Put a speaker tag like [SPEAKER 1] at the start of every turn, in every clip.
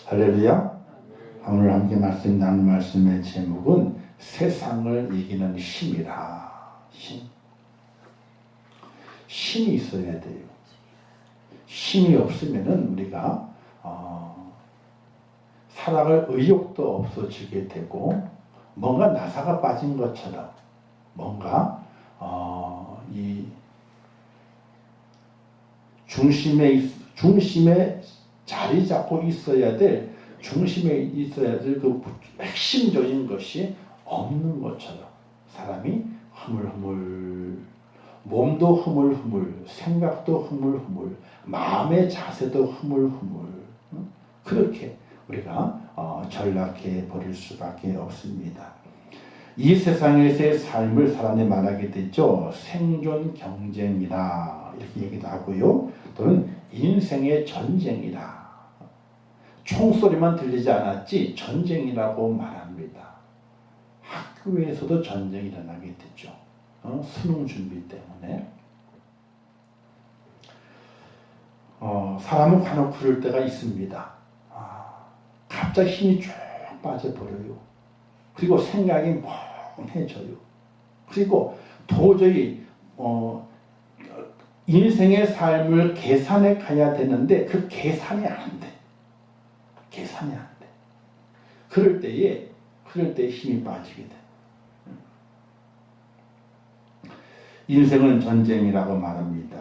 [SPEAKER 1] 할렐루야. 오늘 함께 말씀 나눌 말씀의 제목은 세상을 이기는 힘이라. 힘이 있어야 돼요. 힘이 없으면은 우리가 살아갈 의욕도 없어지게 되고 뭔가 나사가 빠진 것처럼 뭔가 이 중심에 자리 잡고 있어야 될 그 핵심적인 것이 없는 것처럼 사람이 흐물흐물, 몸도 흐물흐물, 생각도 흐물흐물, 마음의 자세도 흐물흐물, 그렇게 우리가 전락해 버릴 수밖에 없습니다. 이 세상에서의 삶을 사람이 말하게 되죠. 생존 경쟁이라 이렇게 얘기도 하고요. 또는 인생의 전쟁이라. 총소리만 들리지 않았지 전쟁이라고 말합니다. 학교에서도 전쟁이 일어나게 되죠. 수능 준비 때문에. 사람은 간혹 그럴 때가 있습니다. 갑자기 힘이 쭉 빠져버려요. 그리고 생각이 멍해져요. 그리고 도저히 인생의 삶을 계산해 가야 되는데 그 계산이 안 돼. 계산이 안 돼. 그럴 때에 힘이 빠지게 돼. 인생은 전쟁이라고 말합니다.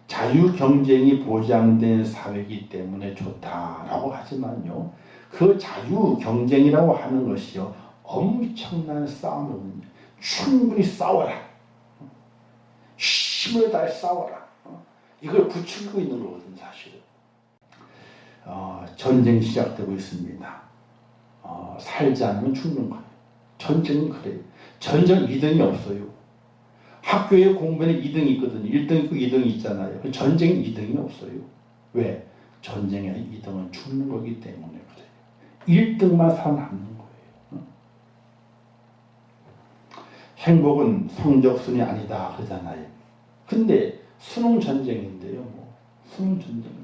[SPEAKER 1] 자유 경쟁이 보장된 사회이기 때문에 좋다라고 하지만요. 그 자유 경쟁이라고 하는 것이요. 엄청난 싸움이거든요. 충분히 싸워라. 힘을 다해 싸워라. 이걸 부추기고 있는 거거든요, 사실은. 전쟁이 시작되고 있습니다. 살지 않으면 죽는 거예요. 전쟁은 그래요. 전쟁 2등이 없어요. 학교에 공부에는 2등이 있거든요. 1등 있고 2등이 있잖아요. 전쟁은 2등이 없어요. 왜? 전쟁의 2등은 죽는 거기 때문에 그래요. 1등만 살아남는 거예요. 행복은 성적순이 아니다 그러잖아요. 근데 수능 전쟁인데요. 수능 전쟁인데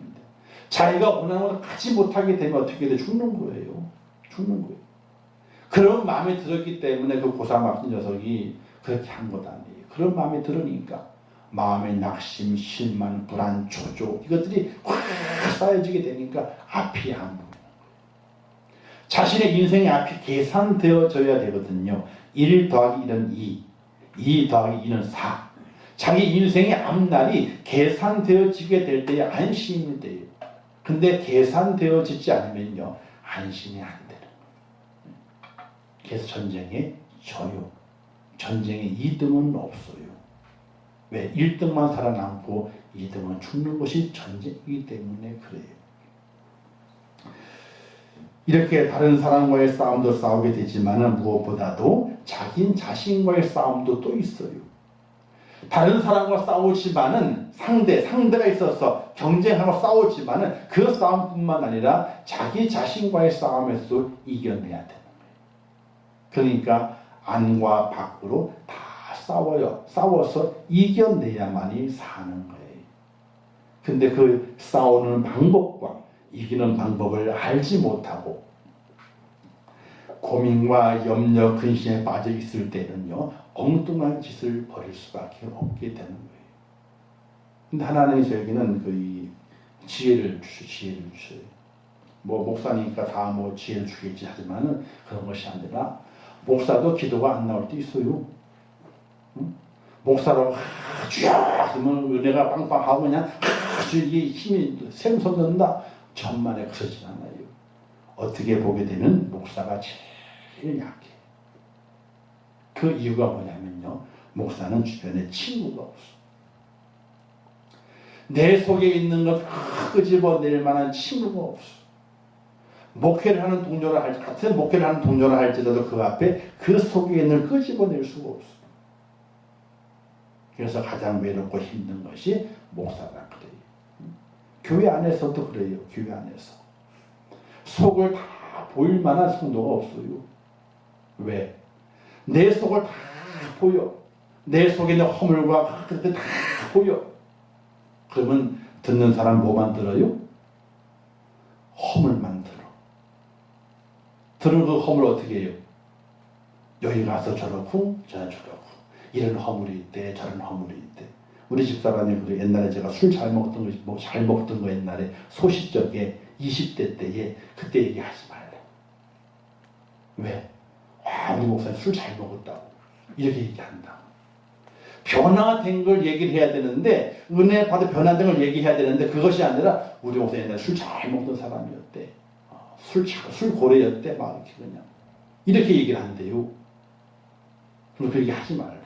[SPEAKER 1] 자기가 원하는 걸 갖지 못하게 되면 어떻게 돼? 죽는 거예요. 죽는 거예요. 그런 마음이 들었기 때문에 그 고3 학생 녀석이 그렇게 한 것 아니에요. 그런 마음이 들으니까 마음의 낙심, 실망, 불안, 초조 이것들이 확 쌓여지게 되니까 앞이 안 보이는 거예요. 자신의 인생의 앞이 계산되어져야 되거든요. 1 더하기 1은 2, 2 더하기 2는 4. 자기 인생의 앞날이 계산되어지게 될 때에 안심이 돼요. 근데 계산되어지지 않으면요. 안심이 안 되는 거예요. 그래서 전쟁에 져요. 전쟁에 2등은 없어요. 왜? 1등만 살아남고 2등은 죽는 것이 전쟁이기 때문에 그래요. 이렇게 다른 사람과의 싸움도 싸우게 되지만 무엇보다도 자기 자신과의 싸움도 또 있어요. 다른 사람과 싸우지만은 상대가 있어서 경쟁하고 싸우지만은 그 싸움뿐만 아니라 자기 자신과의 싸움에서도 이겨내야 되는 거예요. 그러니까 안과 밖으로 다 싸워요. 싸워서 이겨내야만이 사는 거예요. 근데 그 싸우는 방법과 이기는 방법을 알지 못하고 고민과 염려, 근심에 빠져 있을 때는요. 엉뚱한 짓을 벌일 수밖에 없게 되는 거예요. 근데 하나님이 저에게는 그 지혜를 주셔요. 목사니까 다 지혜를 주겠지 하지만은 그런 것이 아니라 목사도 기도가 안 나올 때 있어요. 목사로 주여 하면 은혜가 빵빵하고 그냥 이게 힘이 샘솟는다. 천만에 그러진 않아요. 어떻게 보게 되면 목사가 제일 약해. 그 이유가 뭐냐면요. 목사는 주변에 친구가 없어. 내 속에 있는 것 끄집어낼 만한 친구가 없어. 목회를 하는 동료를 같은 목회를 하는 동료를 할지라도 그 앞에 그 속에 있는 걸 끄집어낼 수가 없어. 그래서 가장 외롭고 힘든 것이 목사라 그래요. 교회 안에서도 그래요. 교회 안에서 속을 다 보일 만한 성도가 없어요. 왜? 내 속을 다 보여. 내 속에 있는 허물과 그렇게 다 보여. 그러면 듣는 사람 뭐만 들어요? 허물만 들어요. 들은 그 허물 어떻게 해요? 여기 가서 저렇고 저렇고 이런 허물이 있대, 저런 허물이 있대. 우리 집사람이 그래. 옛날에 제가 술 잘 먹던 거, 뭐 잘 먹던 거 옛날에 소시적에 20대 때에 그때 얘기하지 말래. 왜? 우리 목사님 술 잘 먹었다고 이렇게 얘기한다. 변화된 걸 얘기를 해야 되는데, 은혜 받아 변화된 걸 얘기해야 되는데, 그것이 아니라 우리 목사님 옛날에 술 잘 먹던 사람이었대. 술 고래였대. 막 이렇게 그냥 이렇게 얘기를 한대요. 그럼 그 얘기 하지 말래.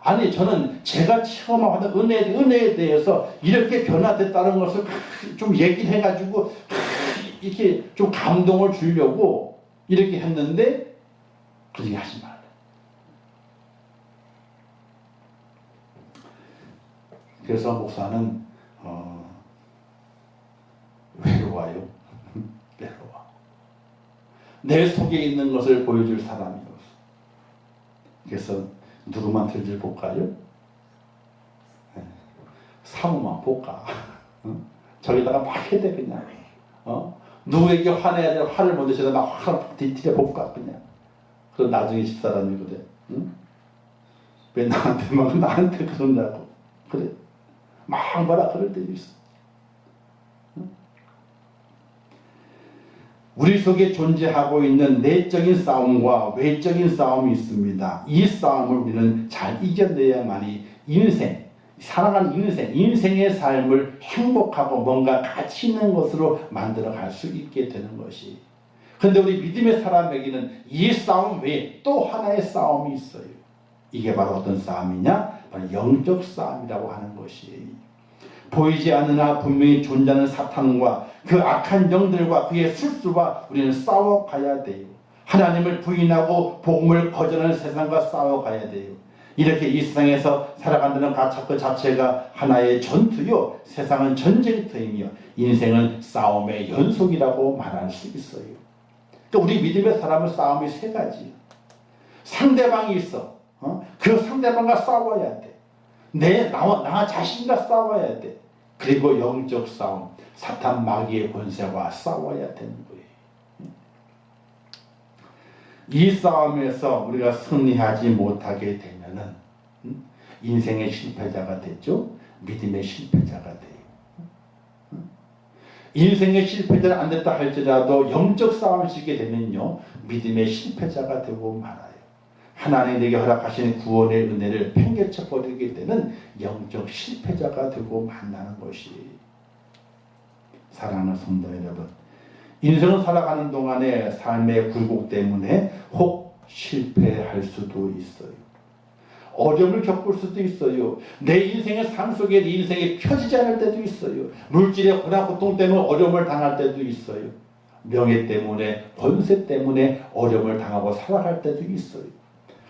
[SPEAKER 1] 아니, 저는 제가 처음 하던 은혜에 대해서 이렇게 변화됐다는 것을 좀 얘기를 해가지고 이렇게 좀 감동을 주려고 이렇게 했는데, 그 얘기 하지 말래. 그래서 목사는 외로워요. 외로워. 내 속에 있는 것을 보여줄 사람이 없어. 그래서 누구만 들지 볼까요? 사모만 볼까? 저기다가 막 해대 그냥. 누구에게 화내야 될 화를 못 내셔도 막 화를 뒤틀어 볼까 그냥. 그럼 나중에 집사람이 그래. 응? 왜 나한테 그러냐고. 그래. 막 뭐라 그럴 때도 있어. 우리 속에 존재하고 있는 내적인 싸움과 외적인 싸움이 있습니다. 이 싸움을 우리는 잘 이겨내야만이 살아가는 인생의 삶을 행복하고 뭔가 가치 있는 것으로 만들어 갈 수 있게 되는 것이. 그런데 우리 믿음의 사람에게는 이 싸움 외에 또 하나의 싸움이 있어요. 이게 바로 어떤 싸움이냐? 바로 영적 싸움이라고 하는 것이에요. 보이지 않으나 분명히 존재하는 사탄과 그 악한 영들과 그의 술수와 우리는 싸워가야 돼요. 하나님을 부인하고 복음을 거절하는 세상과 싸워가야 돼요. 이렇게 이 세상에서 살아간다는 그 자체가 하나의 전투요, 세상은 전쟁터이며 인생은 싸움의 연속이라고 말할 수 있어요. 그러니까 우리 믿음의 사람은 싸움이 세 가지. 상대방이 있어. 그 상대방과 싸워야 돼. 나 자신과 싸워야 돼. 그리고 영적 싸움, 사탄 마귀의 권세와 싸워야 되는 거예요. 이 싸움에서 우리가 승리하지 못하게 되면은 인생의 실패자가 됐죠. 믿음의 실패자가 돼요. 인생의 실패자는 안 됐다 할지라도 영적 싸움을 지게 되면요, 믿음의 실패자가 되고 말아요. 하나님이 내게 허락하신 구원의 은혜를 팽개쳐 버리게 되는 영적 실패자가 되고 만나는 것이. 사랑하는 성도 여러분, 인생을 살아가는 동안에 삶의 굴곡 때문에 혹 실패할 수도 있어요. 어려움을 겪을 수도 있어요. 내 인생의 삶 속에 내 인생이 펴지지 않을 때도 있어요. 물질의 고난 고통 때문에 어려움을 당할 때도 있어요. 명예 때문에, 권세 때문에 어려움을 당하고 살아갈 때도 있어요.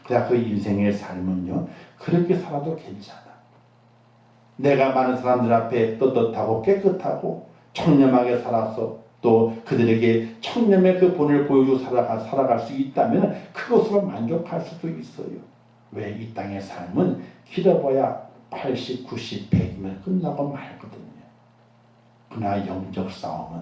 [SPEAKER 1] 그러나 그 인생의 삶은요, 그렇게 살아도 괜찮아. 내가 많은 사람들 앞에 떳떳하고 깨끗하고 청렴하게 살아서 또 그들에게 청렴의 그 본을 보여주고 살아갈 수 있다면 그것으로 만족할 수도 있어요. 왜? 이 땅의 삶은 길어봐야 80, 90, 100이면 끝나고 말거든요. 그러나 영적 싸움은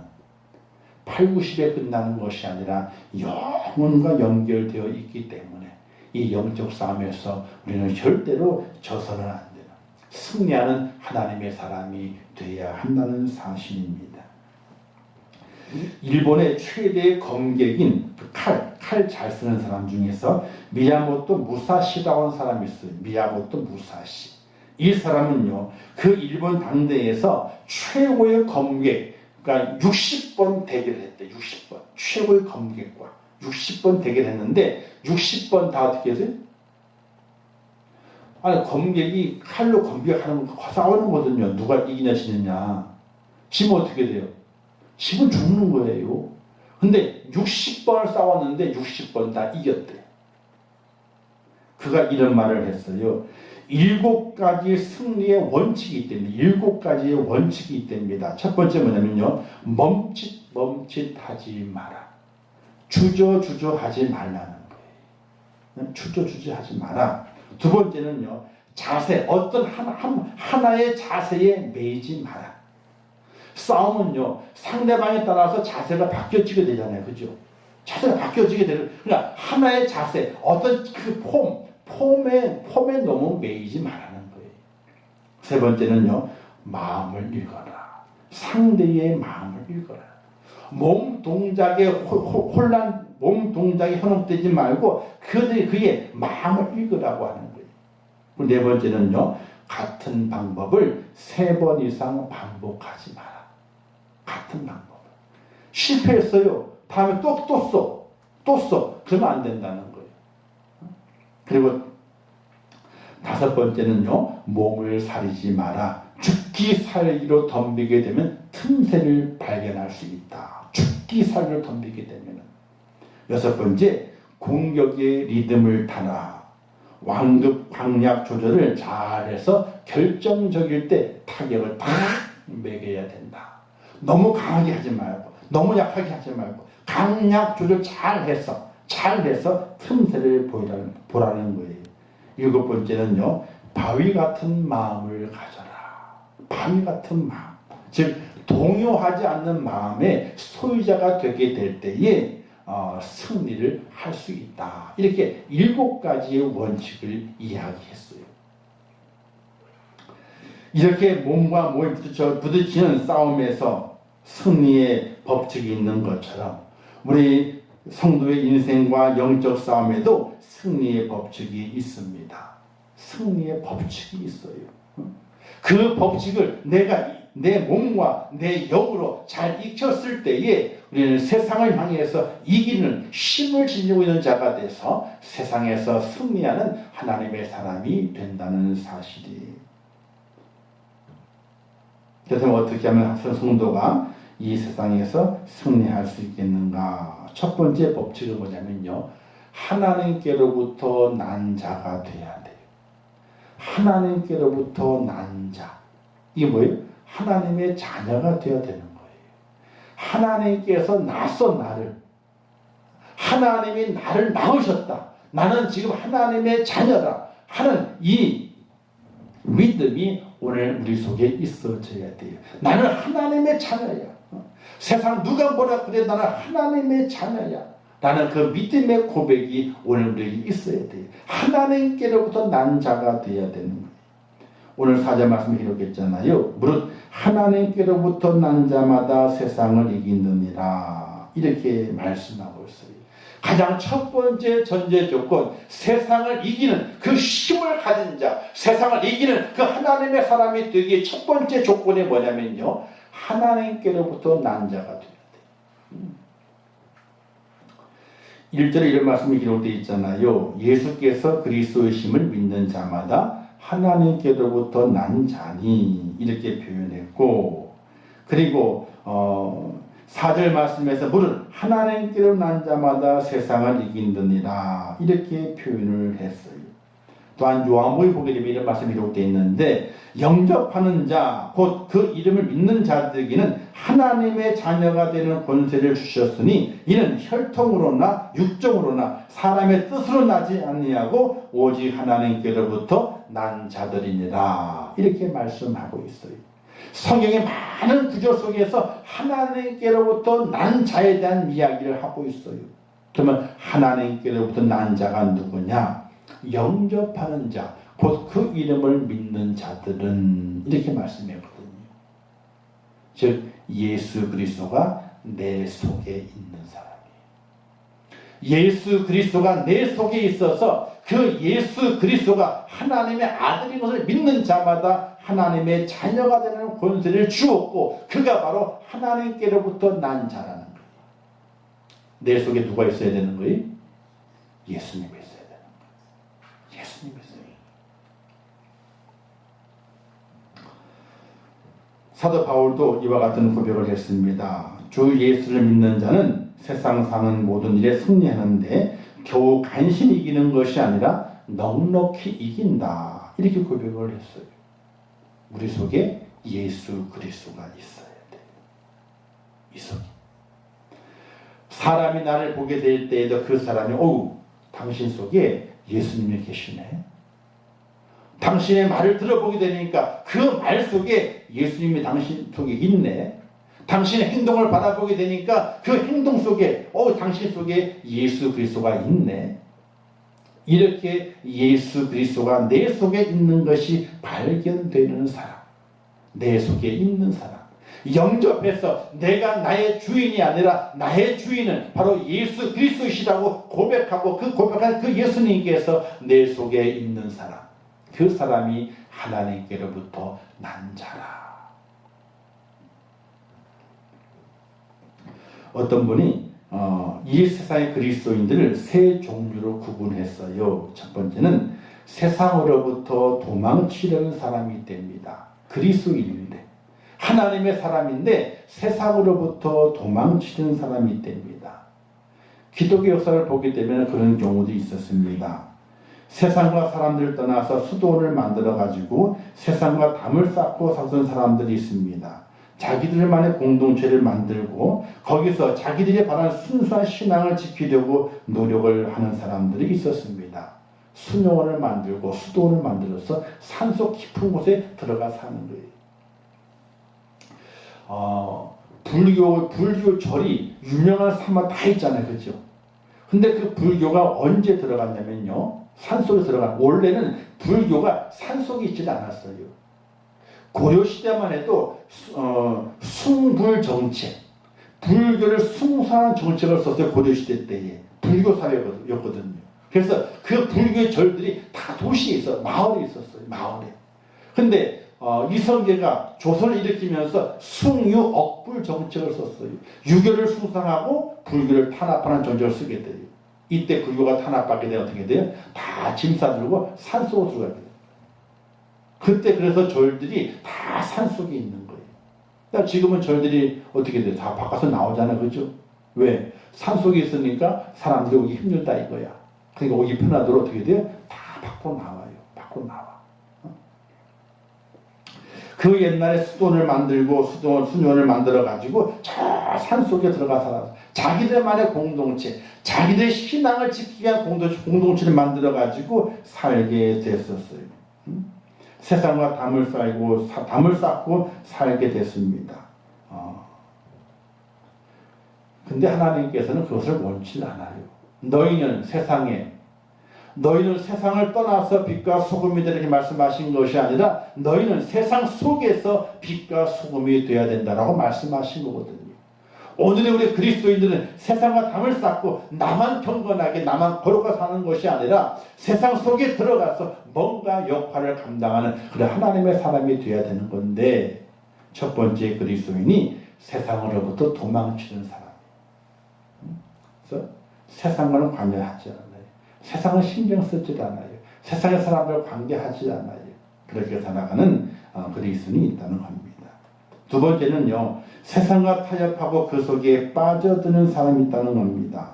[SPEAKER 1] 8, 90에 끝나는 것이 아니라 영혼과 연결되어 있기 때문에 이 영적 싸움에서 우리는 절대로 져서는 안 되는, 승리하는 하나님의 사람이 되어야 한다는 사실입니다. 일본의 최대의 검객인 칼 잘 쓰는 사람 중에서 미야모토 무사시라고 하는 사람이 있어요. 미야모토 무사시. 이 사람은요, 그 일본 당대에서 최고의 검객, 그러니까 60번 대결했대. 60번. 최고의 검객과 60번 대결했는데 60번 다 어떻게 했어요? 아니, 검객이 칼로 검객하는 거 싸우는 거거든요. 누가 이기냐 지느냐. 지면 어떻게 돼요? 지면 죽는 거예요. 근데 60번을 싸웠는데 60번 다 이겼대. 그가 이런 말을 했어요. 7가지 승리의 원칙이 있답니다. 7가지의 원칙이 있답니다. 첫 번째 뭐냐면요, 멈칫하지 마라. 주저하지 말라는 거예요. 주저하지 마라. 두 번째는요, 자세, 어떤 하나의 자세에 매이지 마라. 싸움은요, 상대방에 따라서 자세가 바뀌어지게 되잖아요. 그죠? 자세가 바뀌어지게 되는, 그러니까 하나의 자세, 어떤 그 폼에 너무 매이지 말라는 거예요. 세 번째는요, 마음을 읽어라. 상대의 마음을 읽어라. 몸 동작에 몸 동작에 현혹되지 말고 그의 마음을 읽으라고 하는 거예요. 그리고 네 번째는요, 같은 방법을 3번 이상 반복하지 마라. 같은 방법을. 실패했어요. 다음에 또 써. 그러면 안 된다는 거예요. 그리고 5번째는요, 몸을 사리지 마라. 죽기 살기로 덤비게 되면 틈새를 발견할 수 있다. 죽기 살기로 덤비게 되면. 6번째, 공격의 리듬을 타라. 완급 강약 조절을 잘해서 결정적일 때 타격을 딱 매겨야 된다. 너무 강하게 하지 말고, 너무 약하게 하지 말고, 강약 조절 잘해서 틈새를 보라는 거예요. 7번째는요, 바위 같은 마음을 가져라. 바위 같은 마음. 즉, 동요하지 않는 마음의 소유자가 되게 될 때에 승리를 할 수 있다. 이렇게 7가지의 원칙을 이야기했어요. 이렇게 몸과 몸이 부딪히는 싸움에서 승리의 법칙이 있는 것처럼 우리 성도의 인생과 영적 싸움에도 승리의 법칙이 있습니다. 승리의 법칙이 있어요. 그 법칙을 내가 내 몸과 내 영으로 잘 익혔을 때에 우리는 세상을 향해서 이기는 힘을 지니고 있는 자가 돼서 세상에서 승리하는 하나님의 사람이 된다는 사실이. 그래서 어떻게 하면 성도가 이 세상에서 승리할 수 있겠는가? 첫 번째 법칙은 뭐냐면요, 하나님께로부터 난 자가 돼야 돼요. 하나님께로부터 난 자. 이게 뭐예요? 하나님의 자녀가 되어야 되는 거예요. 하나님께서 낳았어, 나를. 하나님이 나를 낳으셨다. 나는 지금 하나님의 자녀다 하는 이 믿음이 오늘 우리 속에 있어져야 돼요. 나는 하나님의 자녀야. 세상 누가 뭐라 그래, 나는 하나님의 자녀야. 라는 그 믿음의 고백이 오늘 우리에게 있어야 돼요. 하나님께로부터 난 자가 되어야 되는 거예요. 오늘 사자 말씀에 기록했잖아요. 무릇 하나님께로부터 난 자마다 세상을 이기느니라. 이렇게 말씀하고 있어요. 가장 첫 번째 전제 조건, 세상을 이기는 그 힘을 가진 자, 세상을 이기는 그 하나님의 사람이 되기에 첫 번째 조건이 뭐냐면요, 하나님께로부터 난 자가 되어야 돼요. 1절에 이런 말씀이 기록되어 있잖아요. 예수께서 그리스도이심을 믿는 자마다 하나님께로부터 난 자니, 이렇게 표현했고, 그리고 4절 말씀에서 무릇 하나님께로 난 자마다 세상을 이긴느니라, 이렇게 표현을 했어요. 또한 요한복음에 보게 되면 이런 말씀이 기록되어 있는데, 영접하는 자, 곧 그 이름을 믿는 자들에게는 하나님의 자녀가 되는 권세를 주셨으니 이는 혈통으로나 육정으로나 사람의 뜻으로 나지 아니하고 오직 하나님께로부터 난 자들이니라, 이렇게 말씀하고 있어요. 성경의 많은 구절 속에서 하나님께로부터 난 자에 대한 이야기를 하고 있어요. 그러면 하나님께로부터 난 자가 누구냐? 영접하는 자, 곧 그 이름을 믿는 자들은, 이렇게 말씀했거든요. 즉 예수 그리스도가 내 속에 있는 사람이에요. 예수 그리스도가 내 속에 있어서 그 예수 그리스도가 하나님의 아들인 것을 믿는 자마다 하나님의 자녀가 되는 권세를 주었고, 그가 바로 하나님께로부터 난 자라는 거예요. 내 속에 누가 있어야 되는 거예요? 예수님이 있어야 되는 거예요. 예수님이 있어요. 사도 바울도 이와 같은 고백을 했습니다. 주 예수를 믿는 자는 세상 사는 모든 일에 승리하는데 겨우 간신히 이기는 것이 아니라 넉넉히 이긴다, 이렇게 고백을 했어요. 우리 속에 예수 그리스도가 있어야 돼요. 이 속에. 사람이 나를 보게 될 때에도 그 사람이 당신 속에 예수님이 계시네. 당신의 말을 들어보게 되니까 그 말 속에 예수님이 당신 속에 있네. 당신의 행동을 바라보게 되니까 그 행동 속에 당신 속에 예수 그리스도가 있네. 이렇게 예수 그리스도가 내 속에 있는 것이 발견되는 사람, 내 속에 있는 사람, 영접해서 내가 나의 주인이 아니라 나의 주인은 바로 예수 그리스도이시라고 고백하고 그 고백한 그 예수님께서 내 속에 있는 사람, 그 사람이 하나님께로부터 난 자라. 어떤 분이 이 세상의 그리스도인들을 세 종류로 구분했어요. 첫 번째는 세상으로부터 도망치려는 사람이 됩니다. 그리스도인인데 하나님의 사람인데 세상으로부터 도망치는 사람이 됩니다. 기독교 역사를 보게 되면 그런 경우도 있었습니다. 세상과 사람들을 떠나서 수도원을 만들어 가지고 세상과 담을 쌓고 살던 사람들이 있습니다. 자기들만의 공동체를 만들고 거기서 자기들이 바라는 순수한 신앙을 지키려고 노력을 하는 사람들이 있었습니다. 수녀원을 만들고 수도원을 만들어서 산속 깊은 곳에 들어가 사는 거예요. 불교 절이 유명한 산만 다 있잖아요. 그렇죠? 근데 그 불교가 언제 들어갔냐면요. 산속에 원래는 불교가 산속에 있지 않았어요. 고려시대만 해도 숭불정책, 불교를 숭상한 정책을 썼어요. 고려시대 때에. 불교 사회였거든요. 그래서 그 불교의 절들이 다 도시에 있어, 마을에 있었어요. 마을에. 근데 이성계가 조선을 일으키면서 숭유억불 정책을 썼어요. 유교를 숭상하고 불교를 탄압하는 정책을 쓰게 돼요. 이때 불교가 탄압받게 되면 어떻게 돼요? 다 짐 싸들고 산속으로 들어가게 돼요. 그때 그래서 절들이 다 산속에 있는 거예요. 그러니까 지금은 절들이 어떻게 돼요? 다 바깥으로 나오잖아. 그죠? 왜? 산속에 있으니까 사람들이 오기 힘들다 이거야. 그러니까 오기 편하도록 어떻게 돼요? 다 밖으로 나와요. 밖으로 나와. 그 옛날에 수도원을 만들고 수녀원을 만들어 가지고 저 산속에 들어가 살아서 자기들만의 공동체, 자기들의 신앙을 지키기 위한 공동체를 만들어 가지고 살게 됐었어요. 세상과 담을 쌓고 살게 됐습니다. 근데 하나님께서는 그것을 원치 않아요. 너희는 세상을 떠나서 빛과 소금이 되라 이렇게 말씀하신 것이 아니라 너희는 세상 속에서 빛과 소금이 되어야 된다라고 말씀하신 거거든요. 오늘의 우리 그리스도인들은 세상과 담을 쌓고 나만 경건하게 나만 거룩하게 사는 것이 아니라 세상 속에 들어가서 뭔가 역할을 감당하는 그런 하나님의 사람이 되어야 되는 건데 첫 번째 그리스도인이 세상으로부터 도망치는 사람이에요. 그래서 세상과는 관여하지 않아요. 세상을 신경 쓰지 않아요. 세상의 사람들과 관계하지 않아요. 그렇게 살아가는 그리스도인이 있다는 겁니다. 두 번째는요. 세상과 타협하고 그 속에 빠져드는 사람이 있다는 겁니다.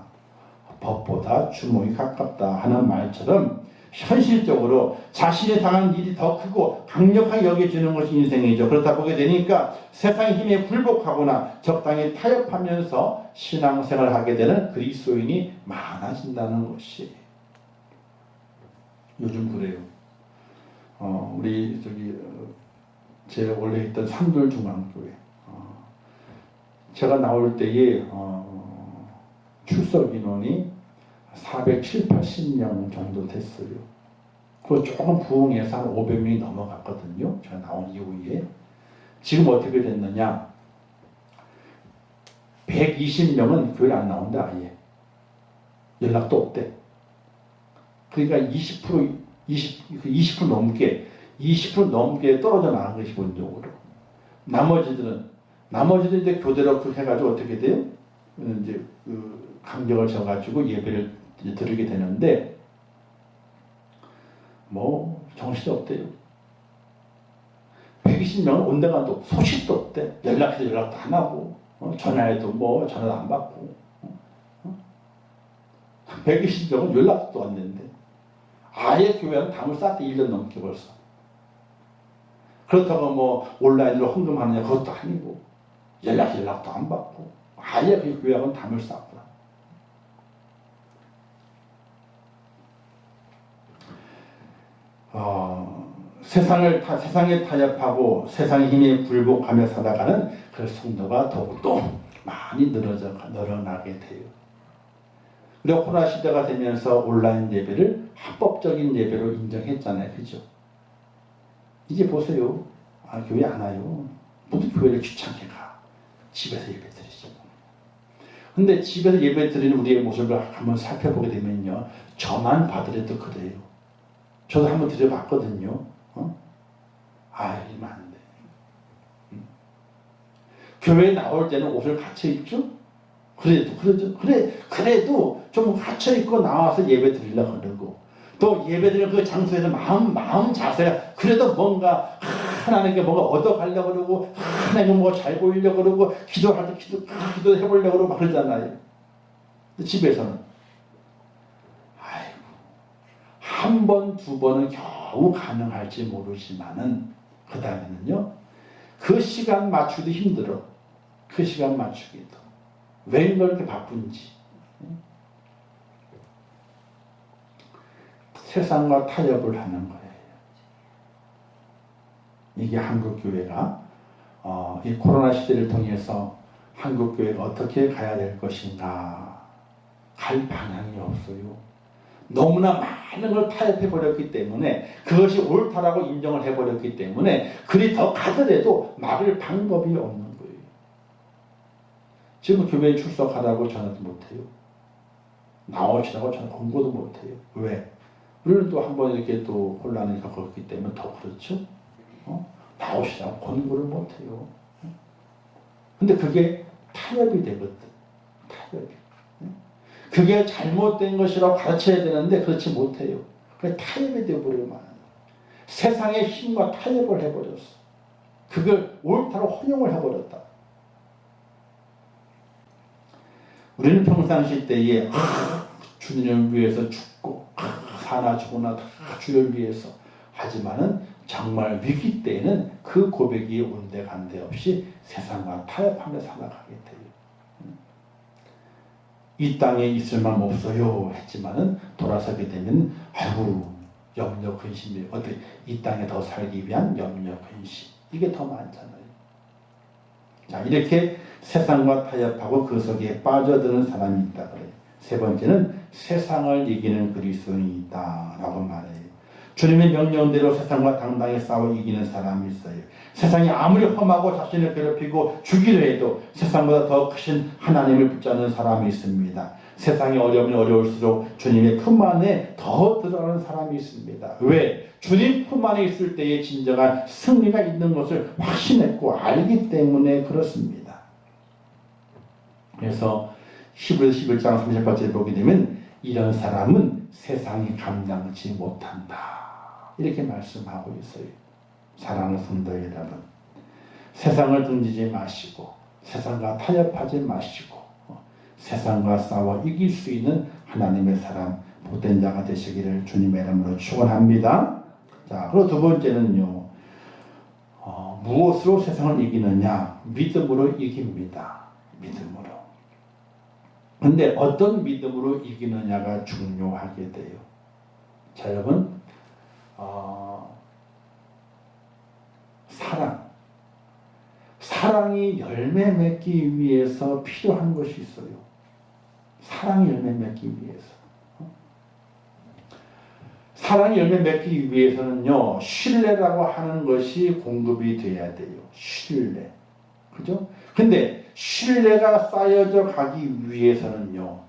[SPEAKER 1] 법보다 주먹이 가깝다 하는 말처럼 현실적으로 자신이 당한 일이 더 크고 강력하게 여겨지는 것이 인생이죠. 그렇다 보게 되니까 세상의 힘에 굴복하거나 적당히 타협하면서 신앙생활을 하게 되는 그리스도인이 많아진다는 것이 요즘 그래요. 우리 제가 원래 있던 산돌중앙교회 제가 나올 때에 출석 인원이 470~80명 정도 됐어요. 그거 조금 부흥해서 한 500명이 넘어갔거든요. 제가 나온 이후에. 지금 어떻게 됐느냐. 120명은 교회 안 나온다 아예. 연락도 없대. 그러니까 20% 넘게 떨어져 나간 것이 본적으로. 나머지들은 이제 교대로 해가지고 어떻게 돼요? 이제 강력을 져가지고 예배를 드리게 되는데 뭐 정신이 없대요. 120명은 온 데가 또 소식도 없대. 연락해도 연락도 안 하고 전화해도 뭐 전화도 안 받고 120명은 연락도 안 되는데 아예 교회는 담을 쌓았대 1년 넘게 벌써. 그렇다고 뭐 온라인으로 헌금하느냐 그것도 아니고 연락도 안 받고 아예 그 교회하고는 담을 쌓았구나. 세상에 타협하고 세상의 힘에 굴복하며 살아가는 그 성도가 더욱더 많이 늘어나게 돼요. 그리고 코로나 시대가 되면서 온라인 예배를 합법적인 예배로 인정했잖아요. 그죠? 이제 보세요. 교회 안 와요. 모두 교회를 귀찮게 가. 집에서 예배 드리지. 근데 집에서 예배 드리는 우리의 모습을 한번 살펴보게 되면요. 저만 봐더라도 그래요. 저도 한번 드려봤거든요. 이러면 안 돼. 교회에 나올 때는 옷을 갖춰 입죠? 그래도 좀 갖춰 입고 나와서 예배 드리려고 그러고, 또 예배 드리는 그 장소에서 마음 자세가 그래도 뭔가 하나님께 뭔가 얻어가려고 그러고, 하나님께 뭐가 잘 보이려고 그러고, 기도할 때 기도해보려고 그러고 막 그러잖아요. 집에서는 한 번, 두 번은 겨우 가능할지 모르지만은 그 다음에는요, 그 시간 맞추기도 힘들어. 그 시간 맞추기도. 왜 그렇게 바쁜지. 세상과 타협을 하는 거예요. 이게 한국교회가 이 코로나 시대를 통해서 한국교회가 어떻게 가야 될 것인가. 갈 방향이 없어요. 너무나 많은 걸 타협해버렸기 때문에, 그것이 옳다라고 인정을 해버렸기 때문에 그리 더 가더라도 막을 방법이 없는 거예요. 지금 교회에 출석하라고 전화도 못해요. 나오시라고 전화 공고도 못해요. 왜? 우리는 또 한번 이렇게 또 혼란을 겪었기 때문에 더 그렇죠. 나오시라고 권고를 못해요. 근데 그게 타협이 되거든. 타협이. 그게 잘못된 것이라고 가르쳐야 되는데 그렇지 못해요. 그게 타협이 되어버리면 세상의 힘과 타협을 해버렸어. 그걸 옳다고 혼용을 해버렸다. 우리는 평상시 때에 주님을 위해서 죽고 사나 죽으나 다 주를 위해서 하지만은 정말 위기 때에는 그 고백이 온데간데 없이 세상과 타협하며 살아가게 돼요. 이 땅에 있을 만 없어요 했지만은 돌아서게 되면 염려 근심이 어떻게 이 땅에 더 살기 위한 염려 근심 이게 더 많잖아요. 자, 이렇게 세상과 타협하고 그 속에 빠져드는 사람이 있다 그래요. 세 번째는 세상을 이기는 그리스도인이 있다라고 말해요. 주님의 명령대로 세상과 당당히 싸워 이기는 사람이 있어요. 세상이 아무리 험하고 자신을 괴롭히고 죽이려 해도 세상보다 더 크신 하나님을 붙잡는 사람이 있습니다. 세상이 어려우면 어려울수록 주님의 품 안에 더 들어가는 사람이 있습니다. 왜? 주님 품 안에 있을 때의 진정한 승리가 있는 것을 확신했고 알기 때문에 그렇습니다. 그래서 히브리서 11장 30절에 보게 되면 이런 사람은 세상이 감당치 못한다. 이렇게 말씀하고 있어요. 사랑하는 성도 여러분, 세상을 등지지 마시고 세상과 타협하지 마시고 세상과 싸워 이길 수 있는 하나님의 사람 복된 자가 되시기를 주님의 이름으로 축원합니다. 자, 그리고 두 번째는요, 무엇으로 세상을 이기느냐? 믿음으로 이깁니다. 믿음으로. 근데 어떤 믿음으로 이기느냐가 중요하게 돼요. 자, 여러분, 사랑이 열매 맺기 위해서 필요한 것이 있어요. 사랑이 열매 맺기 위해서. 사랑이 열매 맺기 위해서는요, 신뢰라고 하는 것이 공급이 돼야 돼요. 신뢰. 그죠? 근데 신뢰가 쌓여져 가기 위해서는요,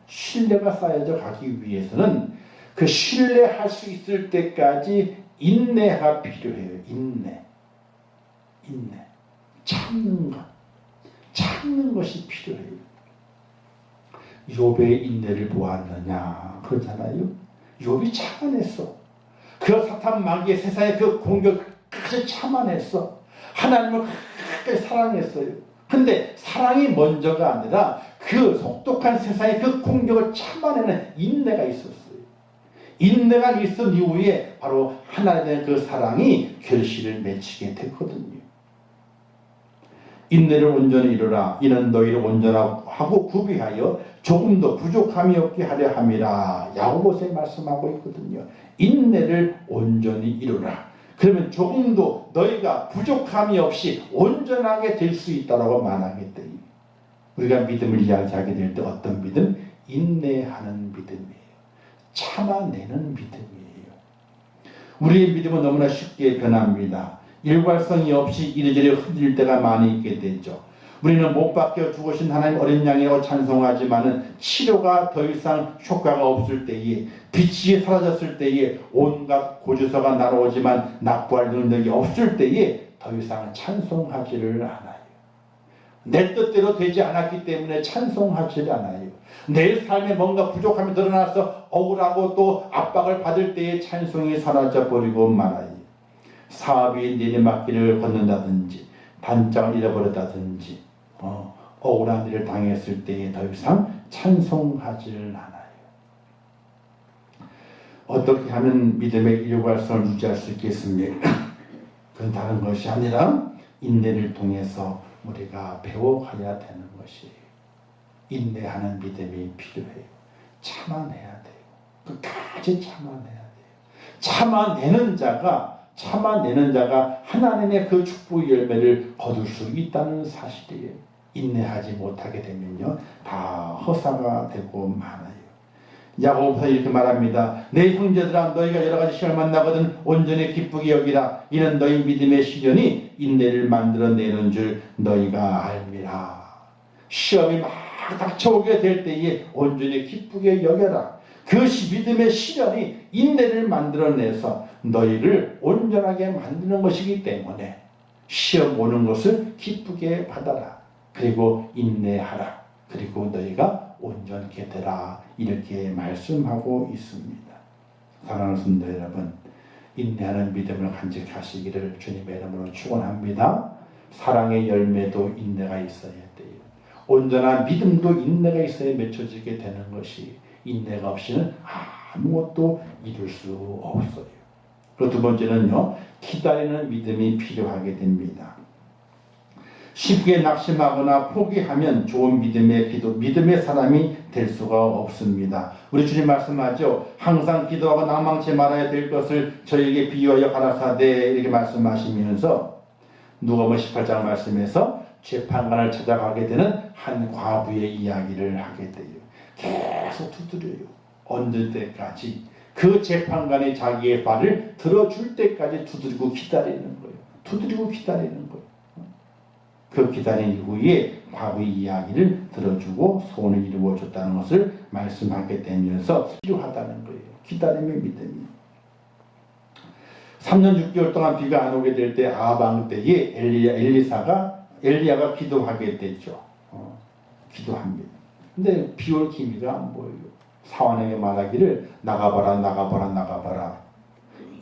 [SPEAKER 1] 그 신뢰할 수 있을 때까지 인내가 필요해요. 인내. 참는 것이 필요해요. 욥의 인내를 보았느냐 그러잖아요. 욥이 참아냈어. 그 사탄 마귀의 세상의 그 공격을 끝까지 참아냈어. 하나님을 끝까지 사랑했어요. 근데 사랑이 먼저가 아니라 그 속독한 세상의 그 공격을 참아내는 인내가 있었어요. 인내가 있은 이후에 바로 하나님의 그 사랑이 결실을 맺히게 됐거든요. 인내를 온전히 이루라. 이는 너희를 온전하고 구비하여 조금도 부족함이 없게 하려 함이라. 야고보서에 말씀하고 있거든요. 인내를 온전히 이루라. 그러면 조금도 너희가 부족함이 없이 온전하게 될 수 있다고 말하겠더니 우리가 믿음을 이야기하게 될 때 어떤 믿음? 인내하는 믿음이에요. 참아내는 믿음이에요. 우리의 믿음은 너무나 쉽게 변합니다. 일관성이 없이 이리저리 흔들릴 때가 많이 있게 되죠. 우리는 못 박혀 죽으신 하나님 어린 양이라고 찬송하지만은 치료가 더 이상 효과가 없을 때에, 빛이 사라졌을 때에, 온갖 고주서가 날아오지만 납부할 능력이 없을 때에 더 이상 찬송하지를 않아요. 내 뜻대로 되지 않았기 때문에 찬송하지 않아요. 내 삶에 뭔가 부족함이 드러나서 억울하고 또 압박을 받을 때에 찬송이 사라져버리고 말아요. 사업이 내리막길을 걷는다든지 단짝을 잃어버렸다든지 억울한 일을 당했을 때에 더 이상 찬송하지를 않아요. 어떻게 하면 믿음의 일관성을 유지할 수 있겠습니까? 그건 다른 것이 아니라 인내를 통해서 우리가 배워가야 되는 것이에요. 인내하는 믿음이 필요해요. 참아내야 돼요. 끝까지 참아내야 돼요. 참아내는 자가 하나님의 그 축복의 열매를 거둘 수 있다는 사실이에요. 인내하지 못하게 되면요, 다 허사가 되고 말아요. 야고보서 이렇게 말합니다. 내 형제들아, 너희가 여러 가지 시험을 만나거든 온전히 기쁘게 여기라. 이는 너희 믿음의 시련이 인내를 만들어내는 줄 너희가 알미라. 시험이 막 닥쳐오게 될 때에 온전히 기쁘게 여겨라. 그것이 믿음의 시련이 인내를 만들어내서 너희를 온전하게 만드는 것이기 때문에 시험 오는 것을 기쁘게 받아라. 그리고 인내하라. 그리고 너희가 온전케 되라. 이렇게 말씀하고 있습니다. 사랑하는 성도 여러분, 인내하는 믿음을 간직하시기를 주님의 이름으로 축원합니다. 사랑의 열매도 인내가 있어야 돼요. 온전한 믿음도 인내가 있어야 맺혀지게 되는 것이, 인내가 없이는 아무것도 이룰 수 없어요. 그리고 두 번째는요, 기다리는 믿음이 필요하게 됩니다. 쉽게 낙심하거나 포기하면 좋은 믿음의 사람이 될 수가 없습니다. 우리 주님 말씀하죠. 항상 기도하고 낭망치 말아야 될 것을 저에게 비유하여 가라사대, 이렇게 말씀하시면서 누가복음 18장 말씀에서 재판관을 찾아가게 되는 한 과부의 이야기를 하게 돼요. 계속 두드려요. 언제 때까지? 그 재판관이 자기의 말을 들어줄 때까지 두드리고 기다리는 거예요. 두드리고 기다리는 거예요. 그 기다린 이후에 과거의 이야기를 들어주고 소원을 이루어줬다는 것을 말씀하게 되면서 필요하다는 거예요. 기다림의 믿음이. 3년 6개월 동안 비가 안 오게 될 때 아방 때에 엘리야가 기도하게 되죠. 기도합니다. 근데 비 올 기미가 안 보여요. 사환에게 말하기를 나가봐라.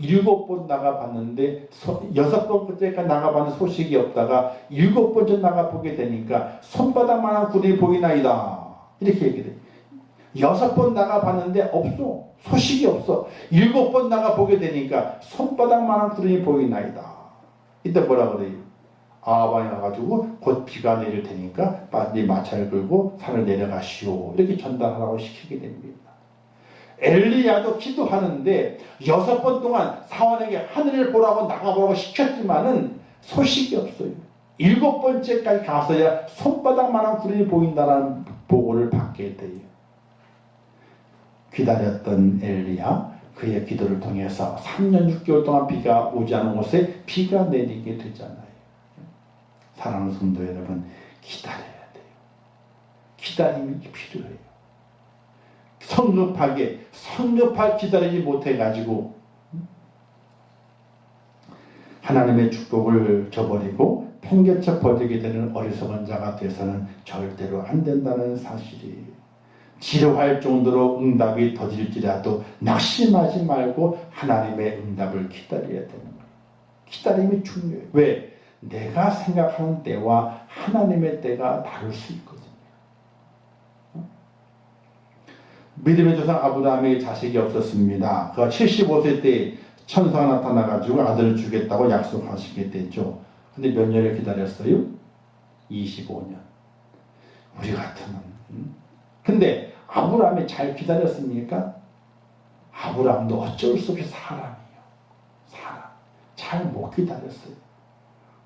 [SPEAKER 1] 7번 나가봤는데 6번째까지 나가봤는데 소식이 없다가 7번째 나가보게 되니까 손바닥만한 구름이 보이나이다. 이렇게 얘기해요. 6번 나가봤는데 없어. 소식이 없어. 7번 나가보게 되니까 손바닥만한 구름이 보이나이다. 이때 뭐라 그래요? 아방에 가가지고 곧 비가 내릴 테니까 빨리 마차를 끌고 산을 내려가시오. 이렇게 전달하라고 시키게 됩니다. 엘리야도 기도하는데 6번 동안 사환에게 하늘을 보라고 나가보라고 시켰지만은 소식이 없어요. 7번째까지 가서야 손바닥만한 구름이 보인다는 보고를 받게 돼요. 기다렸던 엘리야, 그의 기도를 통해서 3년 6개월 동안 비가 오지 않은 곳에 비가 내리게 되잖아요. 사랑하는 성도 여러분, 기다려야 돼요. 기다림이 필요해요. 성급하게 기다리지 못해가지고 하나님의 축복을 저버리고 팽개쳐 버리게 되는 어리석은 자가 돼서는 절대로 안 된다는 사실이에요. 지루할 정도로 응답이 더딜지라도 낙심하지 말고 하나님의 응답을 기다려야 되는 거예요. 기다림이 중요해요. 왜? 내가 생각하는 때와 하나님의 때가 다를 수 있거든요. 믿음의 조상 아브라함의 자식이 없었습니다. 그가 75세 때 천사가 나타나가지고 아들을 주겠다고 약속하시게 됐죠. 근데 몇 년을 기다렸어요? 25년. 우리 같으면. 근데 아브라함이 잘 기다렸습니까? 아브라함도 어쩔 수 없이 사람이에요. 사람. 잘 못 기다렸어요.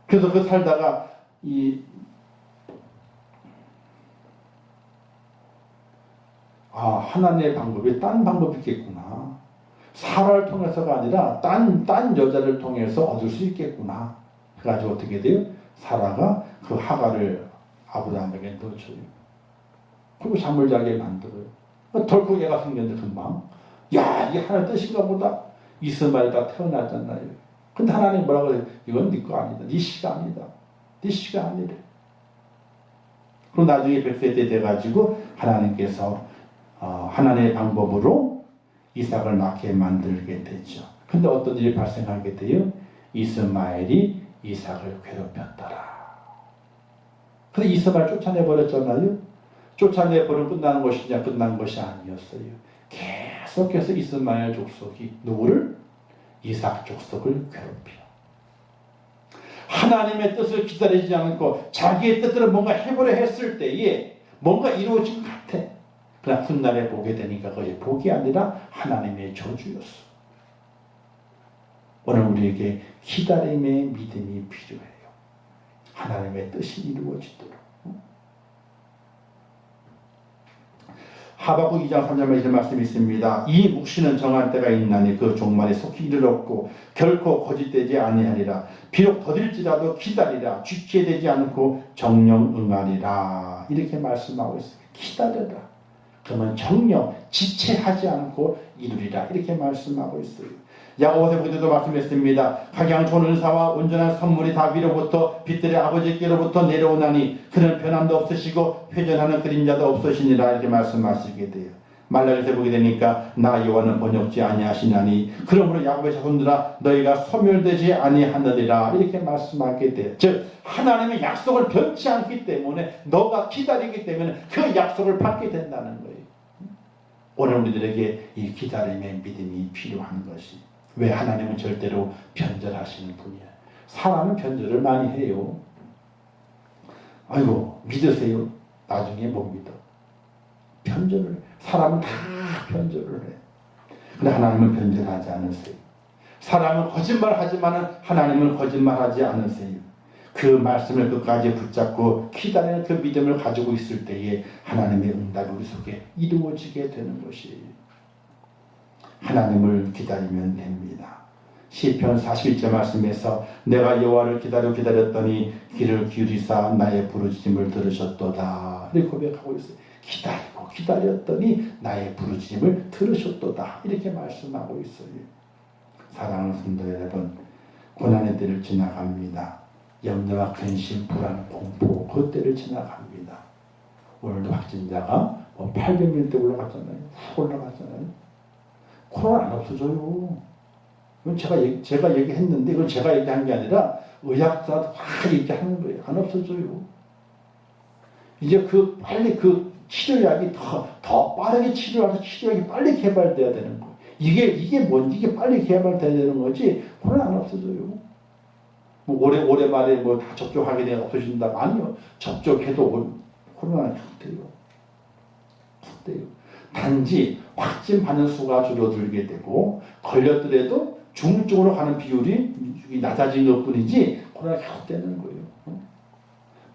[SPEAKER 1] 그래서 그 살다가 하나님의 방법이 딴 방법이 있겠구나. 사라를 통해서가 아니라 딴 여자를 통해서 얻을 수 있겠구나. 그래가지고 어떻게 돼요? 사라가 그 하갈을 아브라함에게 넣어줘요. 그리고 잠을 자게 만들어요. 덜컥 애가 생겼는데 금방. 야, 이게 하나님의 뜻인가 보다. 이스마엘이 다 태어나잖아요. 근데 하나님 뭐라고 해요? 이건 네 거 아니다. 네 씨가 아니다. 네 씨가 아니래. 그럼 나중에 100세 때 돼가지고 하나님께서 하나님의 방법으로 이삭을 낳게 만들게 되죠. 근데 어떤 일이 발생하게 돼요? 이스마엘이 이삭을 괴롭혔더라. 근데 이스마엘 쫓아내버렸잖아요. 쫓아내버리면 끝나는 것이냐? 끝난 것이 아니었어요. 계속해서 이스마엘 족속이 누구를? 이삭 족속을 괴롭혀. 하나님의 뜻을 기다리지 않고 자기의 뜻대로 뭔가 해보려 했을 때에 뭔가 이루어진 것 같아. 그러나 훗날에 보게 되니까 그것이 복이 아니라 하나님의 저주였어. 오늘 우리에게 기다림의 믿음이 필요해요. 하나님의 뜻이 이루어지도록. 하박국 2장 3절에 이런 말씀이 있습니다. 이 묵시는 정한 때가 있나니 그 종말에 속히 이르렀고 결코 거짓되지 아니하리라. 비록 더딜지라도 기다리라. 지체되지 않고 정령 응하리라. 이렇게 말씀하고 있습니다. 기다려라. 그러면 정령 지체하지 않고 이루리라. 이렇게 말씀하고 있어요. 야고보서 그때도 말씀했습니다. 각양 좋은 은사와 온전한 선물이 다비로부터 빛들의 아버지께로부터 내려오나니 그는 변함도 없으시고 회전하는 그림자도 없으시니라. 이렇게 말씀하시게 돼요. 말라기서 보게 되니까 나 여호와는 번역지 아니하시나니 그러므로 야곱의 자손들아 너희가 소멸되지 아니하느니라. 이렇게 말씀하게 돼요. 즉 하나님의 약속을 변치 않기 때문에 너가 기다리기 때문에 그 약속을 받게 된다는 거예요. 오늘 우리들에게 이 기다림의 믿음이 필요한 것이. 왜? 하나님은 절대로 변절하시는 분이야. 사람은 변절을 많이 해요. 아이고 믿으세요. 나중에 못 믿어. 변절을 해. 사람은 다 변절을 해. 근데 하나님은 변절하지 않으세요. 사람은 거짓말하지만 하나님은 거짓말하지 않으세요. 그 말씀을 끝까지 붙잡고 기다리는 그 믿음을 가지고 있을 때에 하나님의 응답이 우리 속에 이루어지게 되는 것이에요. 하나님을 기다리면 됩니다. 시편 41절 말씀에서 내가 여호와를 기다렸더니 귀를 기울이사 나의 부르짖음을 들으셨도다. 이렇게 고백하고 있어요. 기다리고 기다렸더니 나의 부르짖음을 들으셨도다. 이렇게 말씀하고 있어요. 사랑하는 성도 여러분, 고난의 때를 지나갑니다. 염려와 근심, 불안, 공포 그 때를 지나갑니다. 오늘도 확진자가 800명대 올라갔잖아요. 훅 올라갔잖아요. 코로나 안 없어져요. 이건 제가 얘기했는데 이건 제가 얘기한 게 아니라 의학자도 다 얘기하는 거예요. 안 없어져요. 이제 빨리 치료약이 더 빠르게 치료해서 치료약이 빨리 개발돼야 되는 거예요. 이게 뭔지 이게 빨리 개발돼야 되는 거지 코로나 안 없어져요. 올해 말에 다 접종하게 되면 없어진다. 아니요. 접종해도 코로나는 확대요. 단지 확진받는 수가 줄어들게 되고 걸렸더라도 중증으로 가는 비율이 낮아진 것 뿐이지 코로나가 계속되는 거예요.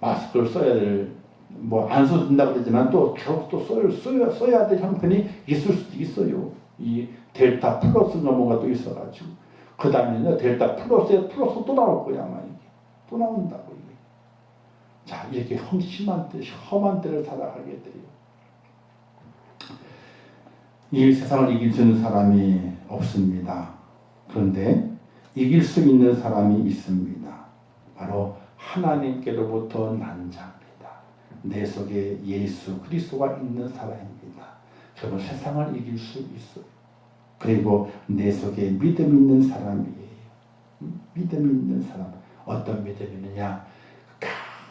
[SPEAKER 1] 마스크를 써야 될 안 써도 된다고 그러지만 또 계속 또 써야 될 형편이 있을 수도 있어요. 이 델타 플러스가 뭔가 또 있어가지고 그 다음에는 델타 플러스 또 나올 거야 아마 이게 또 나온다고 이게. 자 이렇게 험한 때를 살아가게 돼요. 이 세상을 이길 수 있는 사람이 없습니다. 그런데 이길 수 있는 사람이 있습니다. 바로 하나님께로부터 난 자입니다. 내 속에 예수 그리스도가 있는 사람입니다. 저는 세상을 이길 수 있어요. 그리고 내 속에 믿음 있는 사람이에요. 믿음 있는 사람. 어떤 믿음이 있느냐?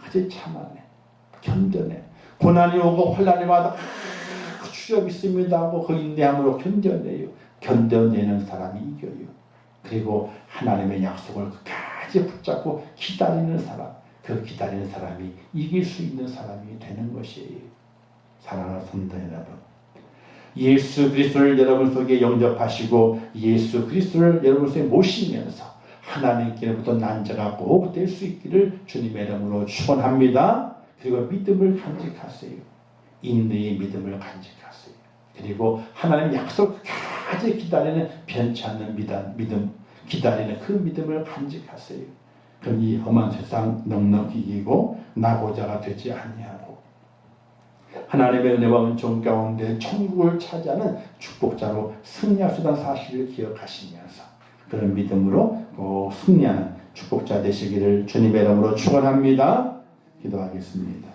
[SPEAKER 1] 끝까지 참아내. 견뎌내. 고난이 오고 환난이 와도 주여 믿습니다 하고 그 인내함으로 견뎌내요. 견뎌내는 사람이 이겨요. 그리고 하나님의 약속을 끝까지 붙잡고 기다리는 사람. 그 기다리는 사람이 이길 수 있는 사람이 되는 것이에요. 사랑하는 성도 여러분. 예수 그리스도를 여러분 속에 영접하시고 예수 그리스도를 여러분 속에 모시면서 하나님께로부터 난자가 꼭 될 수 있기를 주님의 이름으로 축원합니다. 그리고 믿음을 간직하세요. 인내의 믿음을 간직하세요. 그리고 하나님 약속까지 기다리는 변치 않는 믿음, 기다리는 그 믿음을 간직하세요. 그럼 이 험한 세상 넉넉히 이기고 나고자가 되지 아니하고 하나님의 은혜와 은총 가운데 천국을 차지하는 축복자로 승리할 수 있다는 사실을 기억하시면서 그런 믿음으로 꼭 승리하는 축복자 되시기를 주님의 이름으로 축원합니다. 기도하겠습니다.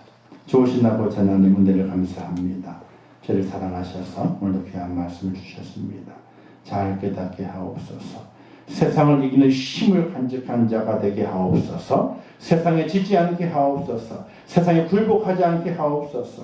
[SPEAKER 1] 좋으신 아버지 하나님 은혜를 감사합니다. 저를 사랑하셔서 오늘도 귀한 말씀을 주셨습니다. 잘 깨닫게 하옵소서. 세상을 이기는 힘을 간직한 자가 되게 하옵소서. 세상에 지지 않게 하옵소서. 세상에 굴복하지 않게 하옵소서.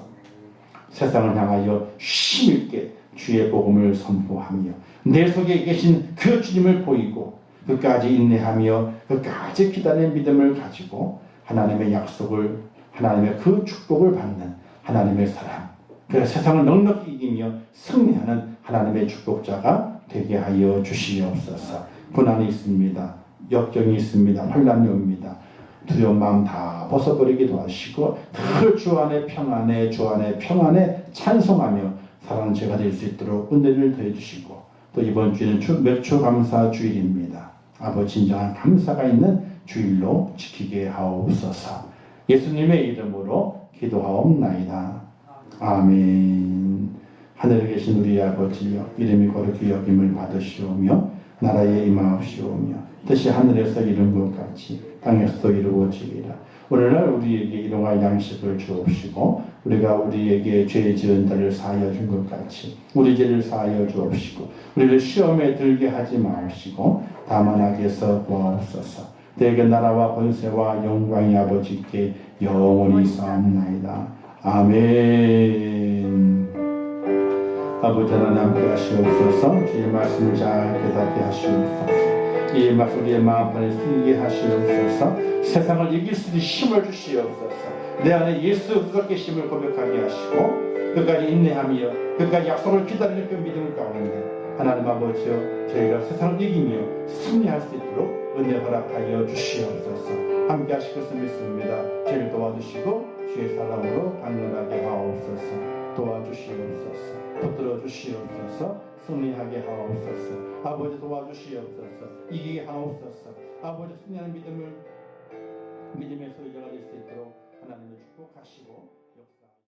[SPEAKER 1] 세상을 향하여 힘있게 주의 복음을 선포하며 내 속에 계신 그 주님을 보이고 끝까지 인내하며 끝까지 기다리는 믿음을 가지고 하나님의 약속을 하나님의 그 축복을 받는 하나님의 사랑 그래서 세상을 넉넉히 이기며 승리하는 하나님의 축복자가 되게 하여 주시옵소서. 고난이 있습니다. 역경이 있습니다. 환난이 옵니다. 두려운 마음 다 벗어버리기도 하시고 늘 주 안의 평안에 찬송하며 사랑하는 제가 될 수 있도록 은혜를 더해주시고 또 이번 주에는 맥주 감사 주일입니다. 아버지 진정한 감사가 있는 주일로 지키게 하옵소서. 예수님의 이름으로 기도하옵나이다. 아멘. 하늘에 계신 우리 아버지여 이름이 거룩히 여김을 받으시오며 나라에 임하옵시오며 뜻이 하늘에서 이룬 것 같이 땅에서도 이루어지리라. 오늘날 우리에게 일용할 양식을 주옵시고 우리가 우리에게 죄 지은 자를 사하여 준 것 같이 우리 죄를 사하여 주옵시고 우리를 시험에 들게 하지 마시고 다만 악에서 구하옵소서. 대개 나라와 권세와 영광이 아버지께 영원히 쌓옵나이다. 아멘. 아버지 하나님 함께 하시옵소서. 주의 말씀을 잘 깨닫게 하시옵소서. 이 말씀 우리의 마음판에 쓰게 하시옵소서. 세상을 이길 수 있는 힘을 주시옵소서. 내 안에 예수 그리스도 계심을 고백하게 하시고 끝까지 인내하며 끝까지 약속을 기다리는 그 믿음 가운데 하나님 아버지여 저희가 세상을 이기며 승리할 수 있도록 은혜 허락하여 주시옵소서. 함께 하실 것을 믿습니다. 저희를 도와주시고 주의 사랑으로 강건하게 하옵소서. 도와주시옵소서. 붙들어 주시옵소서. 승리하게 하옵소서. 아버지 도와주시옵소서. 이기게 하옵소서. 아버지 승리하는 믿음의 소유자가 될 수 있도록 하나님을 축복하시고